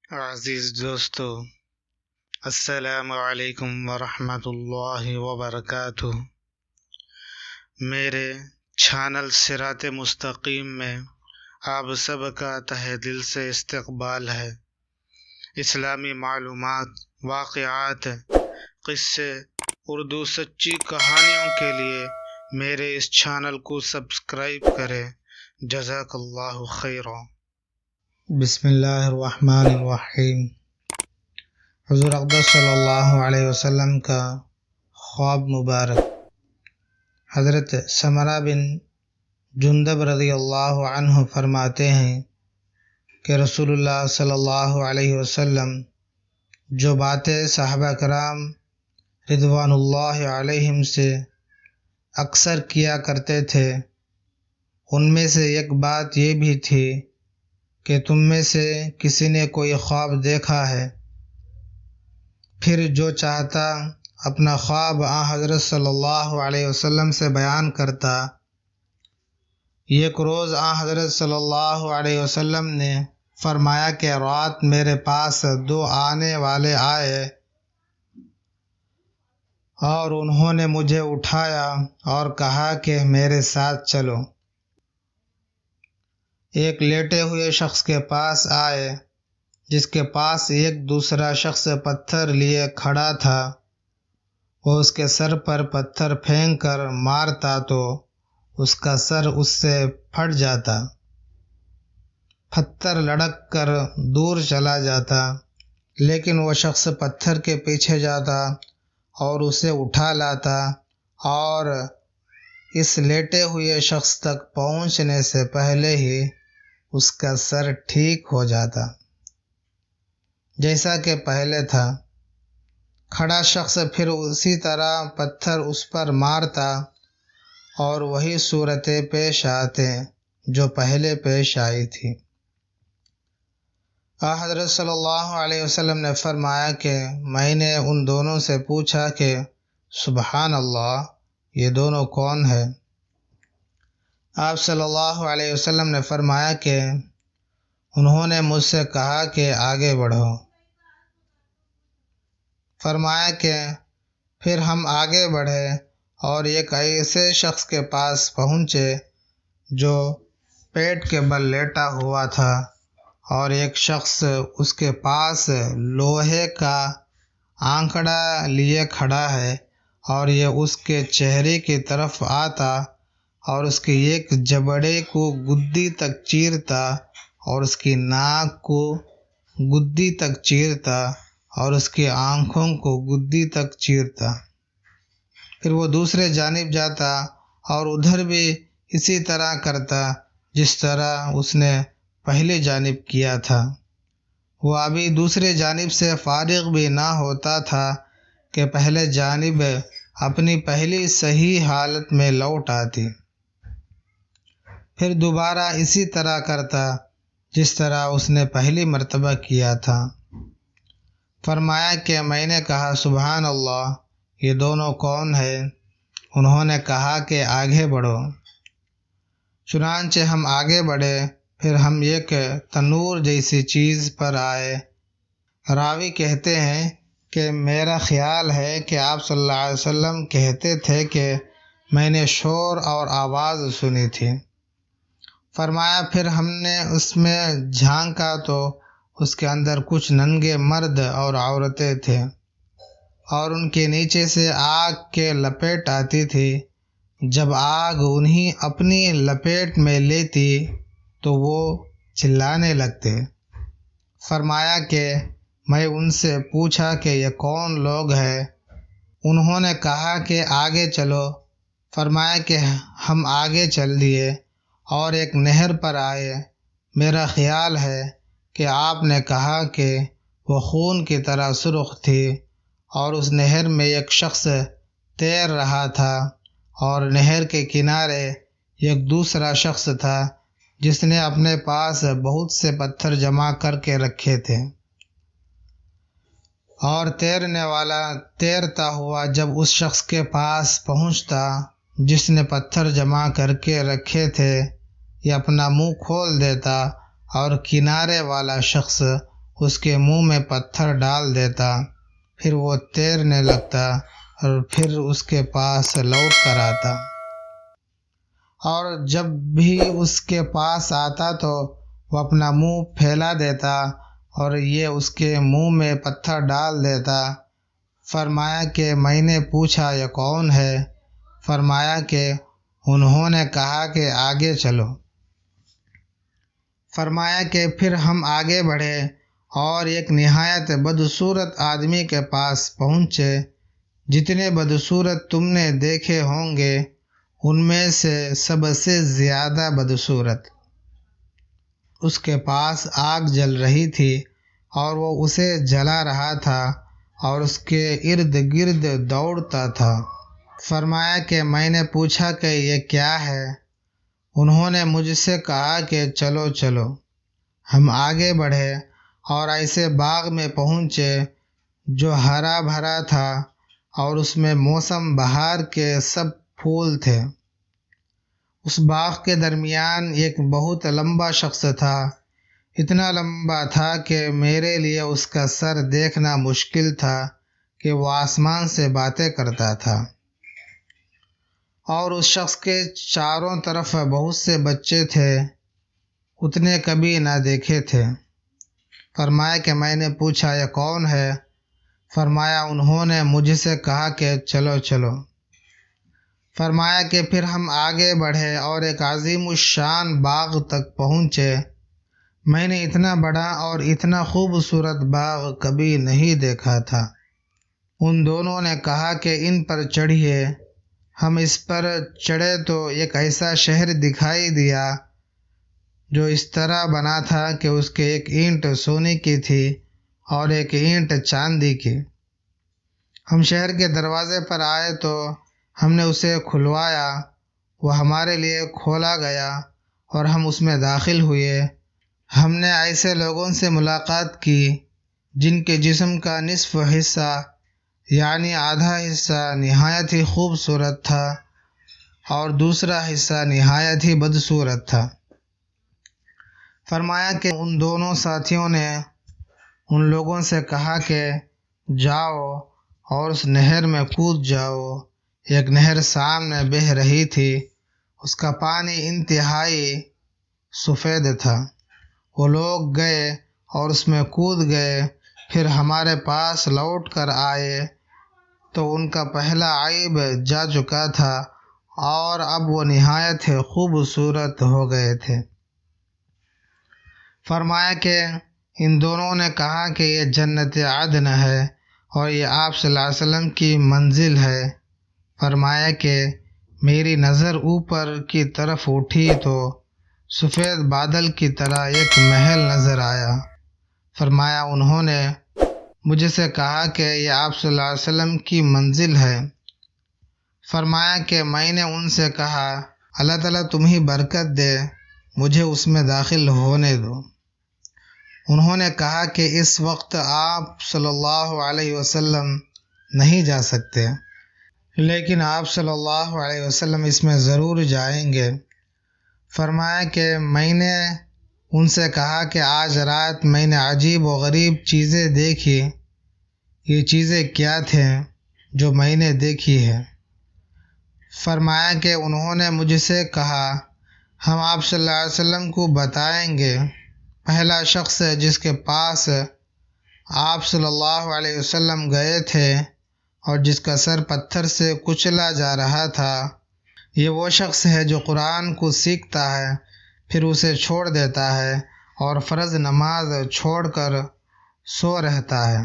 عزیز دوستو، السلام علیکم ورحمۃ اللہ وبرکاتہ۔ میرے چینل صراط مستقیم میں آپ سب کا تہہ دل سے استقبال ہے۔ اسلامی معلومات، واقعات، قصے، اردو سچی کہانیوں کے لیے میرے اس چینل کو سبسکرائب کریں۔ جزاک اللہ خیرا۔ بسم اللہ الرحمن الرحیم۔ حضور اقدس صلی اللہ علیہ وسلم کا خواب مبارک۔ حضرت سمرہ بن جندب رضی اللہ عنہ فرماتے ہیں کہ رسول اللہ صلی اللہ علیہ وسلم جو باتیں صحابہ کرام رضوان اللہ علیہم سے اکثر کیا کرتے تھے، ان میں سے ایک بات یہ بھی تھی کہ تم میں سے کسی نے کوئی خواب دیکھا ہے؟ پھر جو چاہتا اپنا خواب حضرت صلی اللہ علیہ وسلم سے بیان کرتا۔ ایک روز حضرت صلی اللہ علیہ وسلم نے فرمایا کہ رات میرے پاس دو آنے والے آئے اور انہوں نے مجھے اٹھایا اور کہا کہ میرے ساتھ چلو۔ ایک لیٹے ہوئے شخص کے پاس آئے جس کے پاس ایک دوسرا شخص پتھر لیے کھڑا تھا۔ وہ اس کے سر پر پتھر پھینک کر مارتا تو اس کا سر اس سے پھٹ جاتا، پتھر لڑک کر دور چلا جاتا، لیکن وہ شخص پتھر کے پیچھے جاتا اور اسے اٹھا لاتا اور اس لیٹے ہوئے شخص تک پہنچنے سے پہلے ہی اس کا سر ٹھیک ہو جاتا جیسا کہ پہلے تھا۔ کھڑا شخص پھر اسی طرح پتھر اس پر مارتا اور وہی صورتیں پیش آتے جو پہلے پیش آئی تھی۔ حضرت صلی اللہ علیہ وسلم نے فرمایا کہ میں نے ان دونوں سے پوچھا کہ سبحان اللہ، یہ دونوں کون ہے؟ آپ صلی اللہ علیہ وسلم نے فرمایا کہ انہوں نے مجھ سے کہا کہ آگے بڑھو۔ فرمایا کہ پھر ہم آگے بڑھے اور ایک ایسے شخص کے پاس پہنچے جو پیٹ کے بل لیٹا ہوا تھا اور ایک شخص اس کے پاس لوہے کا آنکڑا لیے کھڑا ہے اور یہ اس کے چہرے کی طرف آتا اور اس کے ایک جبڑے کو گدی تک چیرتا اور اس کی ناک کو گدی تک چیرتا اور اس کی آنکھوں کو گدی تک چیرتا۔ پھر وہ دوسرے جانب جاتا اور ادھر بھی اسی طرح کرتا جس طرح اس نے پہلی جانب کیا تھا۔ وہ ابھی دوسرے جانب سے فارغ بھی نہ ہوتا تھا کہ پہلے جانب اپنی پہلی صحیح حالت میں لوٹ آتی۔ پھر دوبارہ اسی طرح کرتا جس طرح اس نے پہلی مرتبہ کیا تھا۔ فرمایا کہ میں نے کہا سبحان اللہ، یہ دونوں کون ہیں؟ انہوں نے کہا کہ آگے بڑھو۔ چنانچہ ہم آگے بڑھے، پھر ہم ایک تنور جیسی چیز پر آئے۔ راوی کہتے ہیں کہ میرا خیال ہے کہ آپ صلی اللہ علیہ وسلم کہتے تھے کہ میں نے شور اور آواز سنی تھی۔ فرمایا پھر ہم نے اس میں جھانکا تو اس کے اندر کچھ ننگے مرد اور عورتیں تھے اور ان کے نیچے سے آگ کے لپیٹ آتی تھی۔ جب آگ انہیں اپنی لپیٹ میں لیتی تو وہ چلانے لگتے۔ فرمایا کہ میں ان سے پوچھا کہ یہ کون لوگ ہیں؟ انہوں نے کہا کہ آگے چلو۔ فرمایا کہ ہم آگے چل دیے اور ایک نہر پر آئے۔ میرا خیال ہے کہ آپ نے کہا کہ وہ خون کی طرح سرخ تھی اور اس نہر میں ایک شخص تیر رہا تھا اور نہر کے کنارے ایک دوسرا شخص تھا جس نے اپنے پاس بہت سے پتھر جمع کر کے رکھے تھے، اور تیرنے والا تیرتا ہوا جب اس شخص کے پاس پہنچتا جس نے پتھر جمع کر کے رکھے تھے، یہ اپنا منہ کھول دیتا اور کنارے والا شخص اس کے منہ میں پتھر ڈال دیتا، پھر وہ تیرنے لگتا اور پھر اس کے پاس لوٹ کر آتا، اور جب بھی اس کے پاس آتا تو وہ اپنا منہ پھیلا دیتا اور یہ اس کے منہ میں پتھر ڈال دیتا۔ فرمایا کہ میں نے پوچھا یہ کون ہے؟ فرمایا کہ انہوں نے کہا کہ آگے چلو۔ فرمایا کہ پھر ہم آگے بڑھے اور ایک نہایت بدصورت آدمی کے پاس پہنچے، جتنے بدصورت تم نے دیکھے ہوں گے ان میں سے سب سے زیادہ بدصورت۔ اس کے پاس آگ جل رہی تھی اور وہ اسے جلا رہا تھا اور اس کے ارد گرد دوڑتا تھا۔ فرمایا کہ میں نے پوچھا کہ یہ کیا ہے؟ انہوں نے مجھ سے کہا کہ چلو چلو۔ ہم آگے بڑھے اور ایسے باغ میں پہنچے جو ہرا بھرا تھا اور اس میں موسم بہار کے سب پھول تھے۔ اس باغ کے درمیان ایک بہت لمبا شخص تھا، اتنا لمبا تھا کہ میرے لیے اس کا سر دیکھنا مشکل تھا کہ وہ آسمان سے باتیں کرتا تھا، اور اس شخص کے چاروں طرف بہت سے بچے تھے، اتنے کبھی نہ دیکھے تھے۔ فرمایا کہ میں نے پوچھا یہ کون ہے؟ فرمایا انہوں نے مجھ سے کہا کہ چلو چلو۔ فرمایا کہ پھر ہم آگے بڑھے اور ایک عظیم الشان باغ تک پہنچے۔ میں نے اتنا بڑا اور اتنا خوبصورت باغ کبھی نہیں دیکھا تھا۔ ان دونوں نے کہا کہ ان پر چڑھیے۔ ہم اس پر چڑھے تو ایک ایسا شہر دکھائی دیا جو اس طرح بنا تھا کہ اس کی ایک اینٹ سونے کی تھی اور ایک اینٹ چاندی کی۔ ہم شہر کے دروازے پر آئے تو ہم نے اسے کھلوایا، وہ ہمارے لیے کھولا گیا اور ہم اس میں داخل ہوئے۔ ہم نے ایسے لوگوں سے ملاقات کی جن کے جسم کا نصف حصہ یعنی آدھا حصہ نہایت ہی خوبصورت تھا اور دوسرا حصہ نہایت ہی بدصورت تھا۔ فرمایا کہ ان دونوں ساتھیوں نے ان لوگوں سے کہا کہ جاؤ اور اس نہر میں کود جاؤ۔ ایک نہر سامنے بہہ رہی تھی، اس کا پانی انتہائی سفید تھا۔ وہ لوگ گئے اور اس میں کود گئے، پھر ہمارے پاس لوٹ کر آئے تو ان کا پہلا عیب جا چکا تھا اور اب وہ نہایت خوبصورت ہو گئے تھے۔ فرمایا کہ ان دونوں نے کہا کہ یہ جنت عدن ہے اور یہ آپ صلی اللہ علیہ وسلم کی منزل ہے۔ فرمایا کہ میری نظر اوپر کی طرف اٹھی تو سفید بادل کی طرح ایک محل نظر آیا۔ فرمایا انہوں نے مجھ سے کہا کہ یہ آپ صلی اللہ علیہ وسلم کی منزل ہے۔ فرمایا کہ میں نے ان سے کہا اللہ تعالیٰ تمہیں برکت دے، مجھے اس میں داخل ہونے دو۔ انہوں نے کہا کہ اس وقت آپ صلی اللہ علیہ وسلم نہیں جا سکتے، لیکن آپ صلی اللہ علیہ وسلم اس میں ضرور جائیں گے۔ فرمایا کہ میں نے ان سے کہا کہ آج رات میں نے عجیب و غریب چیزیں دیکھی، یہ چیزیں کیا تھیں جو میں نے دیکھی ہے؟ فرمایا کہ انہوں نے مجھ سے کہا ہم آپ صلی اللہ علیہ وسلم کو بتائیں گے۔ پہلا شخص جس کے پاس آپ صلی اللہ علیہ وسلم گئے تھے اور جس کا سر پتھر سے کچلا جا رہا تھا، یہ وہ شخص ہے جو قرآن کو سیکھتا ہے پھر اسے چھوڑ دیتا ہے اور فرض نماز چھوڑ کر سو رہتا ہے،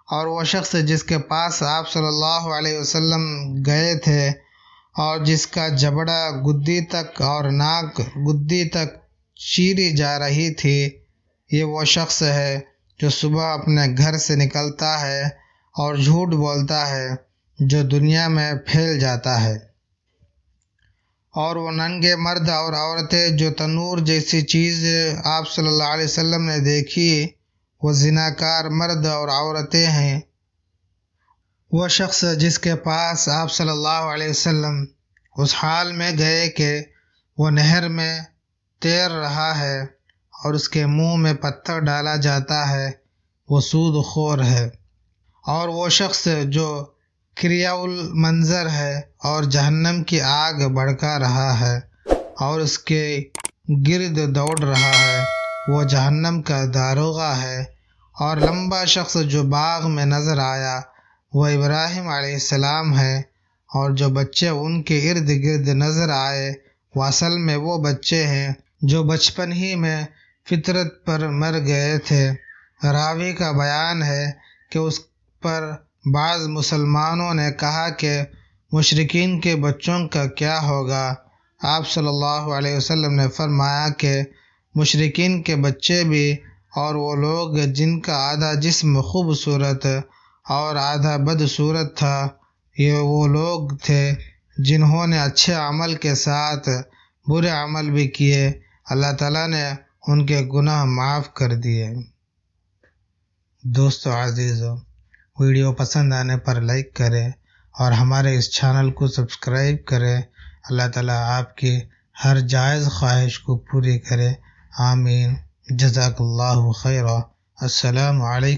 اور وہ شخص جس کے پاس آپ صلی اللہ علیہ وسلم گئے تھے اور جس کا جبڑا گدی تک اور ناک گدی تک چیری جا رہی تھی، یہ وہ شخص ہے جو صبح اپنے گھر سے نکلتا ہے اور جھوٹ بولتا ہے جو دنیا میں پھیل جاتا ہے، اور وہ ننگے مرد اور عورتیں جو تنور جیسی چیز آپ صلی اللہ علیہ وسلم نے دیکھی وہ زناکار مرد اور عورتیں ہیں۔ وہ شخص جس کے پاس آپ صلی اللہ علیہ وسلم اس حال میں گئے کہ وہ نہر میں تیر رہا ہے اور اس کے منہ میں پتھر ڈالا جاتا ہے وہ سود خور ہے، اور وہ شخص جو کریا المنظر ہے اور جہنم کی آگ بھڑکا رہا ہے اور اس کے گرد دوڑ رہا ہے وہ جہنم کا داروغہ ہے، اور لمبا شخص جو باغ میں نظر آیا وہ ابراہیم علیہ السلام ہے، اور جو بچے ان کے ارد گرد نظر آئے وہ اصل میں وہ بچے ہیں جو بچپن ہی میں فطرت پر مر گئے تھے۔ راوی کا بیان ہے کہ اس پر بعض مسلمانوں نے کہا کہ مشرکین کے بچوں کا کیا ہوگا؟ آپ صلی اللہ علیہ وسلم نے فرمایا کہ مشرکین کے بچے بھی اور وہ لوگ جن کا آدھا جسم خوبصورت اور آدھا بدصورت تھا، یہ وہ لوگ تھے جنہوں نے اچھے عمل کے ساتھ برے عمل بھی کیے، اللہ تعالیٰ نے ان کے گناہ معاف کر دیے۔ دوستو عزیزو، ویڈیو پسند آنے پر لائک کریں اور ہمارے اس چینل کو سبسکرائب کریں۔ اللہ تعالیٰ آپ کی ہر جائز خواہش کو پوری کرے، آمین۔ جزاک اللہ خیرا۔ السلام علیکم۔